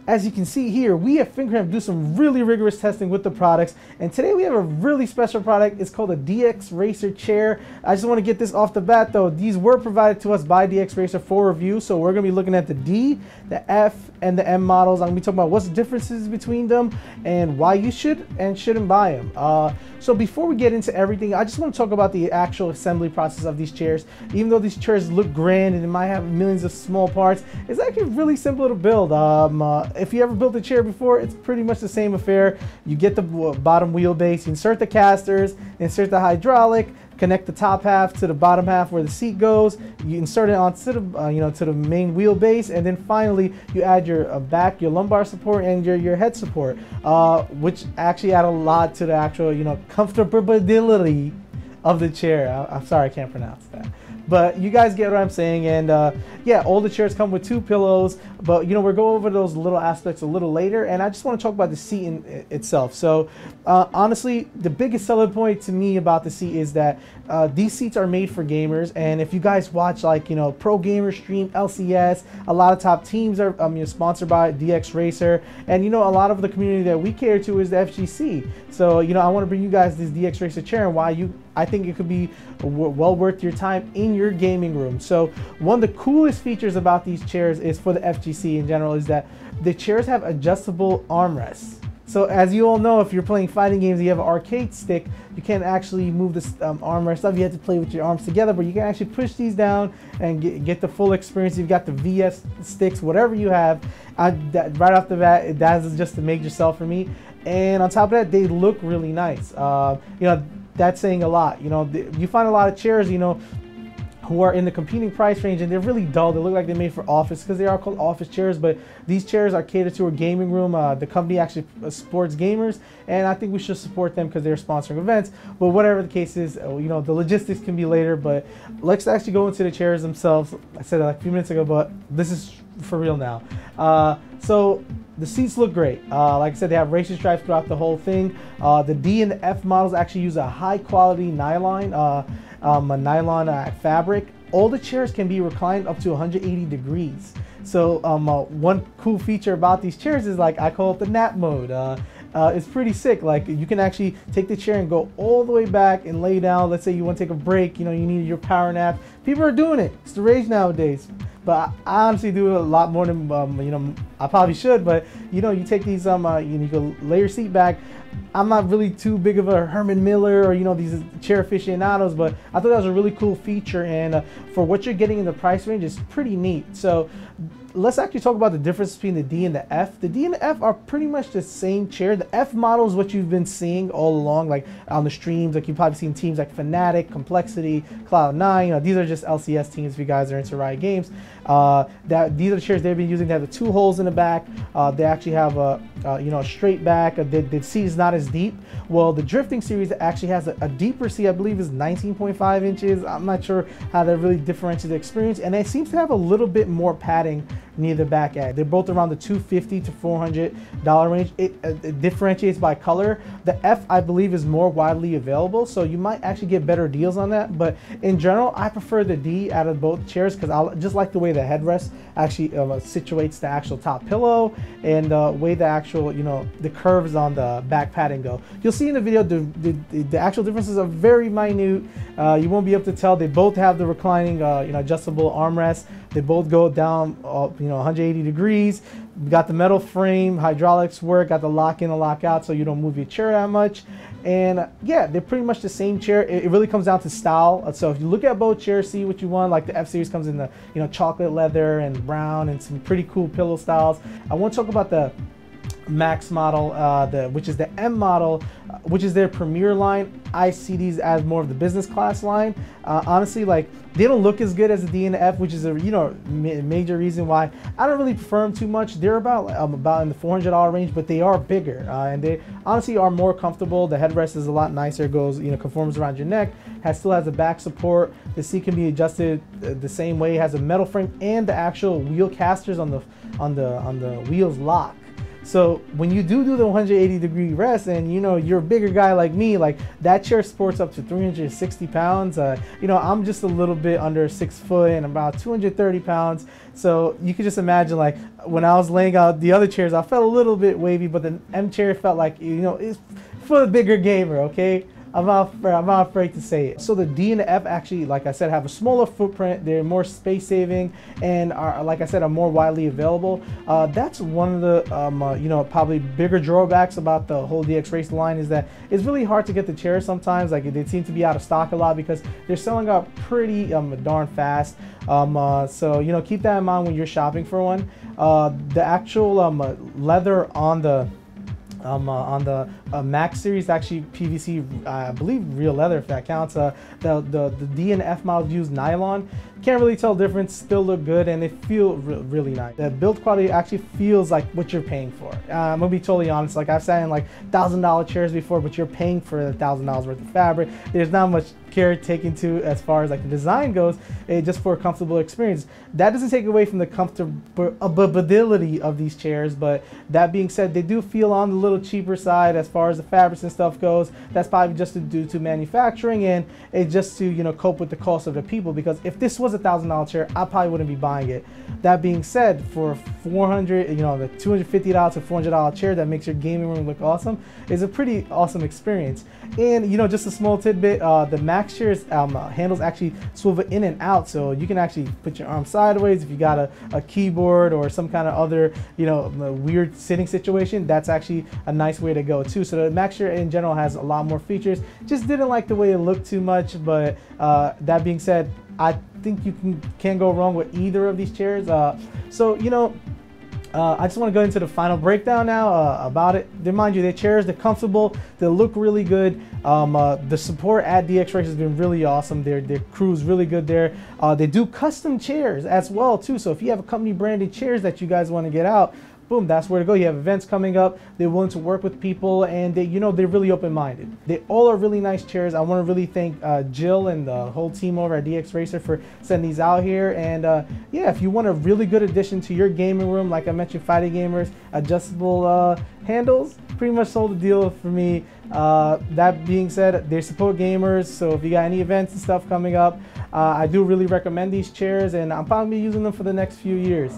as you can see here, we at Fingercramp do some really rigorous testing with the products, and today we have a really special product. It's called a DXracer chair. I just want to get this off the bat though. These were provided to us by DXracer for review, so we're going to be looking at the D, the F, and the M models. I'm going to be talking about what's the differences between them and why you should and shouldn't buy them. So before we get into everything, I just want to talk about the actual assembly process of these chairs. Even though these chairs look grand and it might have millions of small parts, it's actually really simple to build. If you ever built a chair before, it's pretty much the same affair. You get the bottom wheelbase, you insert the casters, insert the hydraulic, connect the top half to the bottom half where the seat goes. You insert it onto the, to the main wheelbase, and then finally you add your back, your lumbar support, and your head support, which actually add a lot to the actual, comfortability of the chair. I'm sorry, I can't pronounce that. But you guys get what I'm saying, and yeah, all the chairs come with 2 pillows, but we'll go over those little aspects a little later, and I just want to talk about the seat itself. So honestly, the biggest selling point to me about the seat is that these seats are made for gamers, and if you guys watch Pro Gamer Stream, LCS, a lot of top teams are sponsored by DXracer, and a lot of the community that we cater to is the FGC. So I want to bring you guys this DXracer chair and why I think it could be well worth your time in your gaming room. So one of the coolest features about these chairs is for the FGC in general is that the chairs have adjustable armrests. So as you all know, if you're playing fighting games, you have an arcade stick, you can't actually move this armrest up. You have to play with your arms together, but you can actually push these down and get the full experience. You've got the VS sticks, whatever you have. Right off the bat, that is just a major sell for me. And on top of that, they look really nice. That's saying a lot. You find a lot of chairs, who are in the competing price range, and they're really dull. They look like they're made for office because they are called office chairs, but these chairs are catered to a gaming room. The company actually supports gamers, and I think we should support them because they're sponsoring events. But whatever the case is, the logistics can be later, but let's actually go into the chairs themselves. I said that like a few minutes ago, but this is for real now. So the seats look great. Like I said, they have racing stripes throughout the whole thing. The D and the F models actually use a high quality nylon, fabric. All the chairs can be reclined up to 180 degrees. So one cool feature about these chairs is I call it the nap mode. It's pretty sick. You can actually take the chair and go all the way back and lay down. Let's say you want to take a break, you need your power nap. People are doing it. It's the rage nowadays. But I honestly do a lot more than I probably should. But you take these you can lay your seat back. I'm not really too big of a Herman Miller or these chair aficionados, but I thought that was a really cool feature, and for what you're getting in the price range, it's pretty neat. So let's actually talk about the difference between the D and the F. The D and the F are pretty much the same chair. The F model is what you've been seeing all along, on the streams. You've probably seen teams like Fnatic, Complexity, Cloud9. These are just LCS teams if you guys are into Riot Games. These are the chairs they've been using. They have the 2 holes in the back. They actually have a straight back. The seat is not as deep. Well, the drifting series actually has a deeper seat. I believe is 19.5 inches. I'm not sure how that really differentiates the experience, and it seems to have a little bit more padding near the back end. They're both around the $250 to $400 range. It differentiates by color. The F, I believe, is more widely available, so you might actually get better deals on that. But in general, I prefer the D out of both chairs because I just like the way the headrest actually situates the actual top pillow and the way the actual, the curves on the back padding go. You'll see in the video the actual differences are very minute. You won't be able to tell. They both have the reclining, adjustable armrests. They both go down, 180 degrees. We got the metal frame, hydraulics work, got the lock in and lock out so you don't move your chair that much. And yeah, they're pretty much the same chair. It really comes down to style. So if you look at both chairs, see what you want. Like the F series comes in the chocolate leather and brown and some pretty cool pillow styles. I want to talk about the Max model, which is the M model, which is their premier line. I see these as more of the business class line. Honestly, they don't look as good as the D and the F, which is a major reason why I don't really prefer them too much. They're about in the $400 range, but they are bigger and they honestly are more comfortable. The headrest is a lot nicer. It goes conforms around your neck. Still has a back support. The seat can be adjusted the same way. It has a metal frame and the actual wheel casters on the wheels lock. So when you do the 180-degree rest, and you know you're a bigger guy like me, like that chair sports up to 360 pounds. You know, I'm just a little bit under 6 foot and about 230 pounds. So you could just imagine, like when I was laying out the other chairs, I felt a little bit wavy, but the M chair felt like, you know, it's for the bigger gamer. Okay. I'm not afraid to say it. So the D and the F actually, like I said, have a smaller footprint. They're more space saving and are, like I said, are more widely available. That's one of the, you know, probably bigger drawbacks about the whole DXracer line, is that it's really hard to get the chairs sometimes. Like they seem to be out of stock a lot because they're selling out pretty darn fast. So, you know, keep that in mind when you're shopping for one. The actual leather on the Max series, actually PVC, I believe real leather if that counts. The D and F models use nylon. Can't really tell the difference, still look good, and they feel really nice. The build quality actually feels like what you're paying for. I'm gonna be totally honest, like I've sat in like $1,000 chairs before, but you're paying for $1,000 worth of fabric. There's not much care taken to as far as like the design goes, just for a comfortable experience. That doesn't take away from the comfortability of these chairs, but that being said, they do feel on the little cheaper side as far as the fabrics and stuff goes. That's probably just due to manufacturing, and it's just to, you know, cope with the cost of the people, because if this was a $1,000 chair, I probably wouldn't be buying it. That being said, for 400, you know, the $250 to $400 chair that makes your gaming room look awesome is a pretty awesome experience. And you know, just a small tidbit, the Max chairs handles actually swivel in and out, so you can actually put your arm sideways if you got a keyboard or some kind of other, you know, weird sitting situation. That's actually a nice way to go too. So the Max chair in general has a lot more features. Just didn't like the way it looked too much, but that being said, I think you can't go wrong with either of these chairs. So, you know, I just want to go into the final breakdown now about it. Mind you, their chairs, they're comfortable, they look really good. The support at DXracer has been really awesome. Their crew's really good there. They do custom chairs as well too. So if you have a company branded chairs that you guys want to get out, boom, that's where to go. You have events coming up. They're willing to work with people, and they, you know, they're really open-minded. They all are really nice chairs. I want to really thank Jill and the whole team over at DXracer for sending these out here. And yeah, if you want a really good addition to your gaming room, like I mentioned, fighting gamers, adjustable handles, pretty much sold the deal for me. That being said, they support gamers, so if you got any events and stuff coming up, I do really recommend these chairs, and I'm probably using them for the next few years.